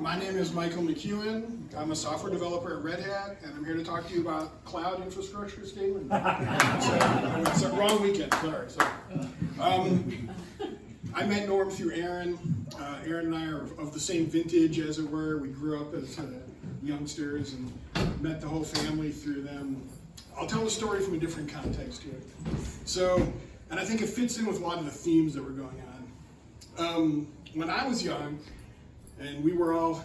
My name is Michael McEwen. I'm a software developer at Red Hat, and I'm here to talk to you about cloud infrastructure scaling. It's a wrong weekend, sorry. I met Norm through Aaron. Aaron and I are of the same vintage, as it were. We grew up as youngsters and met the whole family through them. I'll tell a story from a different context here. And I think it fits in with a lot of the themes that were going on. When I was young, and we were all,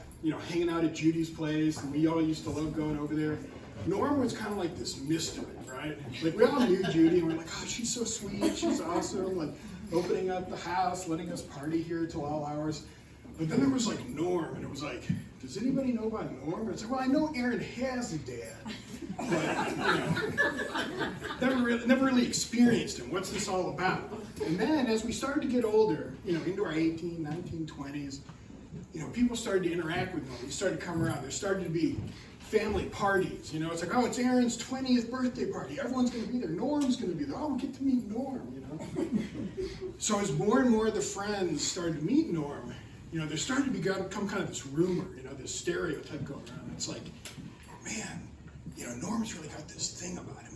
hanging out at Judy's place, and we all used to love going over there. Norm was kind of like this mystery, right? Like, we all knew Judy, and we're like, oh, she's so sweet, she's awesome, like, opening up the house, letting us party here till all hours. But then there was, like, Norm, and it was like, does anybody know about Norm? And it's like, well, I know Aaron has a dad, but, never really experienced him. What's this all about? And then, as we started to get older, into our 18, 19, 20s, people started to interact with Norm. He started to come around. There started to be family parties. It's like, oh, it's Aaron's 20th birthday party. Everyone's going to be there. Norm's going to be there. Oh, we get to meet Norm, So as more and more of the friends started to meet Norm, there started to become kind of this rumor, this stereotype going around. It's like, man, Norm's really got this thing about him.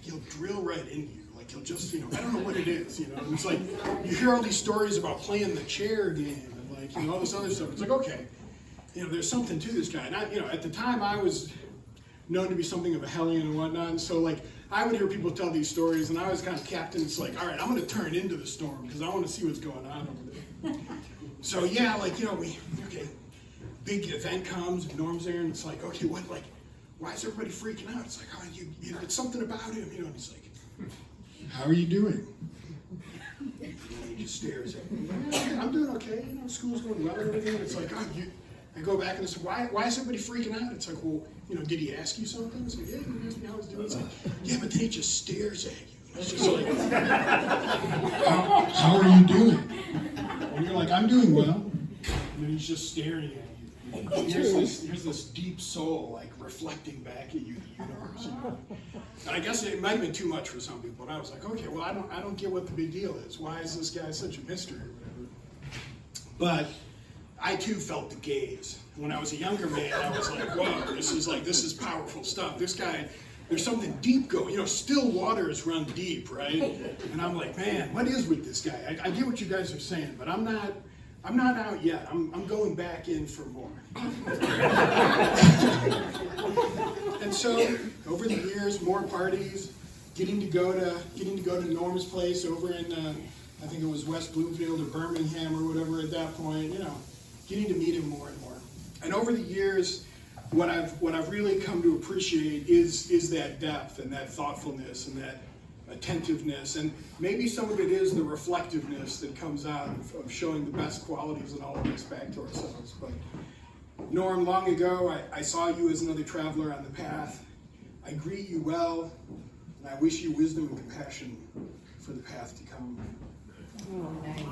He'll drill right into you. Like, he'll just, I don't know what it is, And it's like, you hear all these stories about playing the chair game. All this other stuff. It's like, okay, there's something to this guy. And at the time I was known to be something of a hellion and whatnot. And so I would hear people tell these stories, and I was kind of captain. It's like, all right, I'm going to turn into the storm because I want to see what's going on over there. So yeah, big event comes, and Norm's there, and it's like, okay, why is everybody freaking out? It's like, oh, it's something about him, and he's like, how are you doing? He just stares at me. Yeah, I'm doing okay. School's going well and everything. It's like, I go back and I say, why is everybody freaking out? It's like, well, did he ask you something? It's like, yeah, he asked me how I was doing. It's like, yeah, but then he just stares at you. It's just like, how are you doing? And you're like, I'm doing well. And then he's just staring at you. And here's this deep soul, reflecting back at you, the universe. And I guess it might have been too much for some people. And I was like, okay, well, I don't get what the big deal is. Why is this guy such a mystery or whatever? But I too felt the gaze. When I was a younger man, I was like, whoa, this is powerful stuff. This guy, there's something deep going. Still waters run deep, right? And I'm like, man, what is with this guy? I get what you guys are saying, but I'm not out yet. I'm going back in for more. And so over the years, more parties, getting to go to Norm's place over in I think it was West Bloomfield or Birmingham or whatever at that point. Getting to meet him more and more. And over the years, what I've really come to appreciate is that depth and that thoughtfulness and that attentiveness, and maybe some of it is the reflectiveness that comes out of showing the best qualities in all of us back to ourselves. But Norm, long ago, I saw you as another traveler on the path. I greet you well, and I wish you wisdom and compassion for the path to come. Oh, nice.